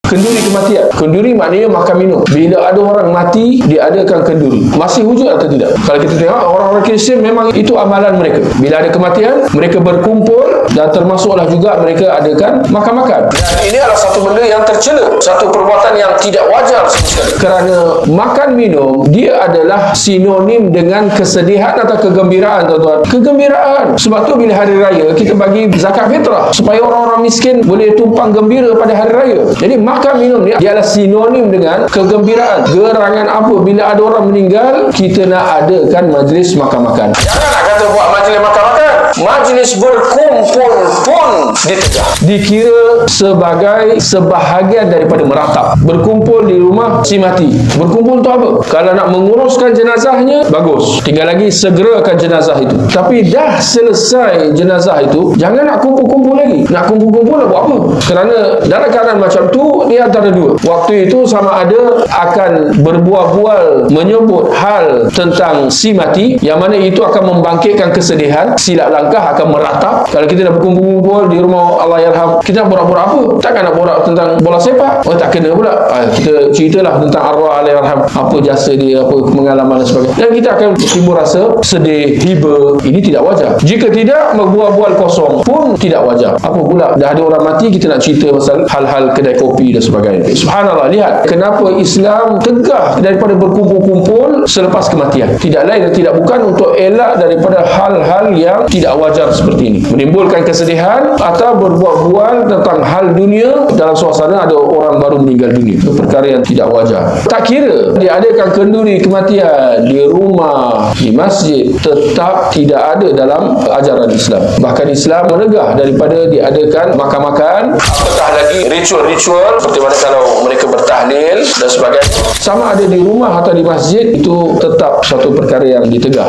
Kenduri kematian. Kenduri maknanya makan minum. Bila ada orang mati, diadakan kenduri. Masih wujud atau tidak? Kalau kita tengok orang-orang Kristian, memang itu amalan mereka. Bila ada kematian, mereka berkumpul dan termasuklah juga mereka adakan makan-makan. Dan ini adalah satu benda yang tercela, satu perbuatan yang tidak wajar sekali. Kerana makan minum, dia adalah sinonim dengan kesedihan atau kegembiraan, tuan-tuan. Kegembiraan. Sebab tu bila hari raya, kita bagi zakat fitrah supaya orang-orang miskin boleh tumpang gembira pada hari raya. Jadi makan minum ni adalah sinonim dengan kegembiraan. Gerangan apa bila ada orang meninggal, kita nak adakan majlis makan-makan. Jangan nak kata buat majlis makan-makan. Majlis berkumpul pun ditegak. Dikira sebagai sebahagian daripada meratap. Berkumpul di rumah si mati. Berkumpul tu apa? Kalau nak menguruskan jenazahnya, bagus. Tinggal lagi segerakan jenazah itu. Tapi dah selesai jenazah itu, jangan nak kumpul-kumpul lagi. Nak kumpul-kumpul nak buat apa? Kerana dalam keadaan macam tu, dia antara dua. Waktu itu sama ada akan berbual-bual menyebut hal tentang si mati, yang mana itu akan membangkitkan kesedihan, silap langkah akan meratap. Kalau kita dah berkumpul-kumpul di rumah Allahyarham, kita nak borak-borak apa? Takkan nak borak tentang bola sepak? Oh, tak kena pula. Kita ceritalah tentang arwah Allahyarham, apa jasa dia, apa pengalaman dan sebagainya. Dan kita akan timbul rasa sedih, hiba. Ini tidak wajar. Jika tidak, berbual-bual kosong pun tidak wajar. Apa pula? Dah ada orang mati, kita nak cerita pasal hal-hal kedai kopi dan sebagainya. Subhanallah, lihat kenapa Islam tegah daripada berkumpul-kumpul selepas kematian. Tidak lain dan tidak bukan untuk elak daripada hal-hal yang tidak wajar seperti ini, menimbulkan kesedihan atau berbual-bual tentang hal dunia dalam suasana ada orang baru meninggal dunia. Itu perkara yang tidak wajar. Tak kira diadakan kenduri kematian di rumah, di masjid, tetap tidak ada dalam ajaran Islam. Bahkan Islam menegah daripada diadakan makan-makan, apatah lagi ritual-ritual seperti mana kalau mereka bertahlil dan sebagainya. Sama ada di rumah atau di masjid, itu tetap satu perkara yang ditegah.